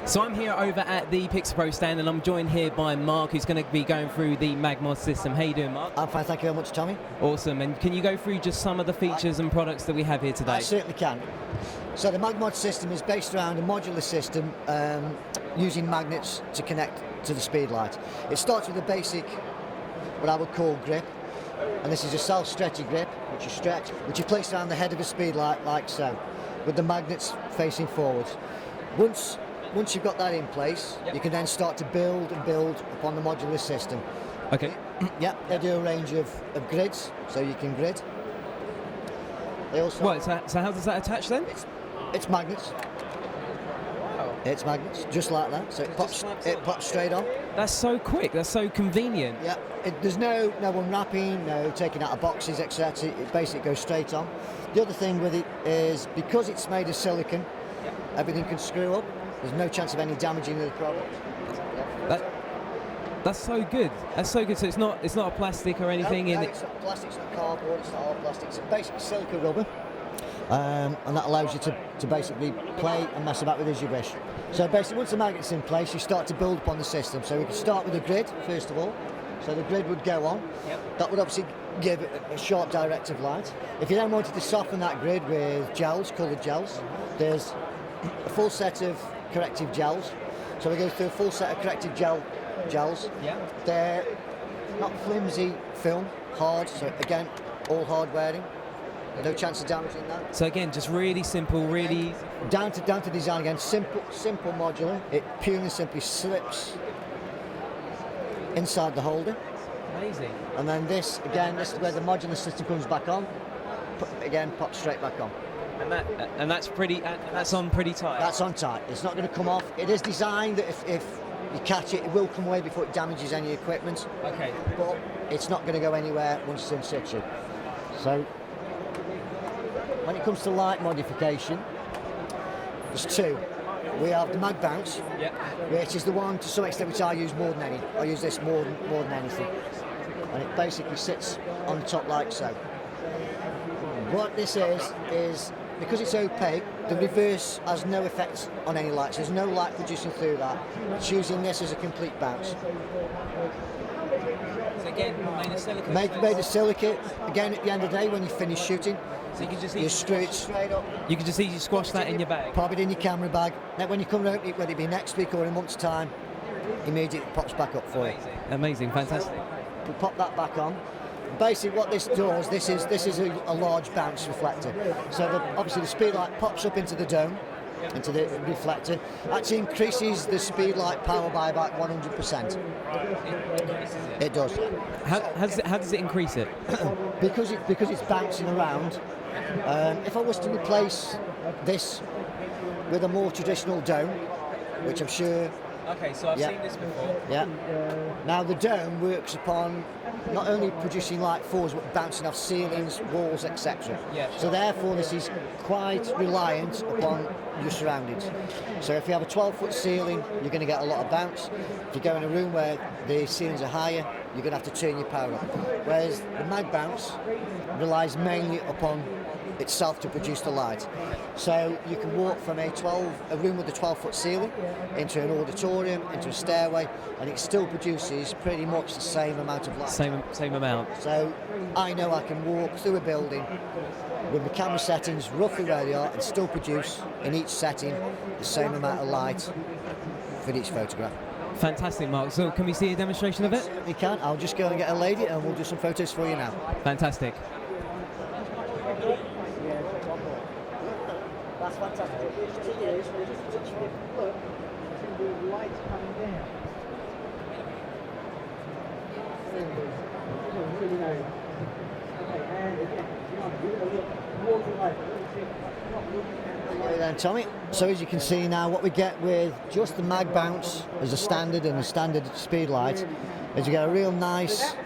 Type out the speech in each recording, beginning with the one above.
So I'm here over at the Pixapro stand, and I'm joined here by Mark, who's going to be going through the MagMod system. How you doing, Mark? I'm fine, thank you very much, Tommy. Awesome. And can you go through just some of the features and products that we have here today? I certainly can. So the MagMod system is based around a modular system using magnets to connect to the speed light. It starts with a basic, what I would call grip, and this is a self-stretchy grip, which you place around the head of a speed light like so, with the magnets facing forwards. Once you've got that in place, you can then start to build and build upon the modular system. Okay. Yeah, they do a range of grids, so you can grid. They also Right, so how does that attach then? It's magnets. Wow. It's magnets, just like that. So it pops straight on. That's so quick. That's so convenient. Yeah. There's no unwrapping, no taking out of boxes, etc. It basically goes straight on. The other thing with it is because it's made of silicone, everything can screw up. There's no chance of any damaging the product. That's so good. That's so good. So it's not a plastic or anything No, in it's not plastic, it's not cardboard, it's not all plastic. It's basically silicone rubber. And that allows you to basically play and mess about with as you wish. So basically once the magnet's in place, you start to build upon the system. So we can start with a grid first of all. So the grid would go on. Yep. That would obviously give a sharp directive light. If you then wanted to soften that grid with gels, coloured gels, there's a full set of corrective gels. So we go through a full set of corrective gels. Yeah. They're not flimsy film, hard, so again, all hard wearing. No chance of damaging that. So again, just really simple, really down to design again, simple modular. It purely and simply slips inside the holder. Amazing. And then this is where the modular system comes back on. Again, pops straight back on. And that's on pretty tight. That's on tight. It's not going to come off. It is designed that if you catch it, it will come away before it damages any equipment. Okay. But it's not going to go anywhere once it's in situ. So when it comes to light modification, there's two. We have the MagBounce, which is the one to some extent which I use more than any. I use this more than anything. And it basically sits on the top like so. What this is because it's opaque, the reverse has no effect on any lights. There's no light producing through that. It's using this as a complete bounce. So again, made of silicone. Made of silicate. Again, at the end of the day, when you finish shooting, so you can just screw it straight up. You can just easily squash that in your bag. Pop it in your camera bag. Then when you come around, whether it be next week or in a month's time, immediately it pops back up for you. Amazing, fantastic. We pop that back on. Basically, what this does, this is a large bounce reflector. So obviously the speed light pops up into the dome, into the reflector. Actually increases the speed light power by about 100%. It does. How does it increase it? because it's bouncing around. If I was to replace this with a more traditional dome, which I'm sure. Okay, so I've seen this before. Yeah. Now the dome works upon not only producing light forwards, but bouncing off ceilings, walls, etc. Yeah. So therefore, this is quite reliant upon your surroundings. So if you have a 12-foot ceiling, you're going to get a lot of bounce. If you go in a room where the ceilings are higher, you're going to have to turn your power up. Whereas the MagBounce relies mainly upon itself to produce the light. So you can walk from a room with a 12-foot ceiling into an auditorium, into a stairway, and it still produces pretty much the same amount of light. Same amount. So I know I can walk through a building with my camera settings roughly where they are and still produce in each setting the same amount of light for each photograph. Fantastic, Mark. So can we see a demonstration of it? You can. I'll just go and get a lady and we'll do some photos for you now. Fantastic. That's fantastic. Look, the light coming down. Really nice. Okay, and again, okay then, Tommy. So as you can see now, what we get with just the MagBounce as a standard and a standard speed light is you get a real nice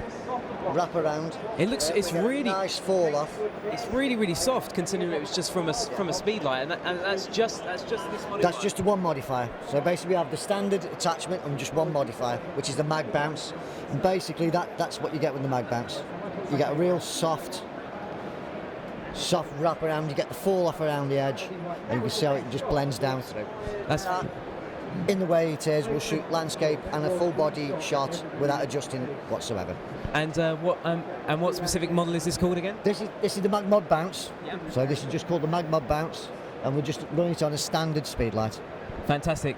wrap around. It's really nice fall off. It's really soft considering it was just from a speed light, and that's just this modifier. That's just one modifier. So basically we have the standard attachment and just one modifier, which is the MagBounce. And basically that's what you get with the MagBounce. You get a real soft wrap around. You get the fall off around the edge, and you can see how it just blends down through. in the way it is, we'll shoot landscape and a full body shot without adjusting whatsoever. And what specific model is this called again? This is the MagMod Bounce. Yeah. So this is just called the MagMod Bounce, and we're just running it on a standard speed light. Fantastic.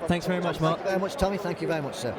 Thanks very much, Mark. Thank you very much, Tommy. Thank you very much, sir.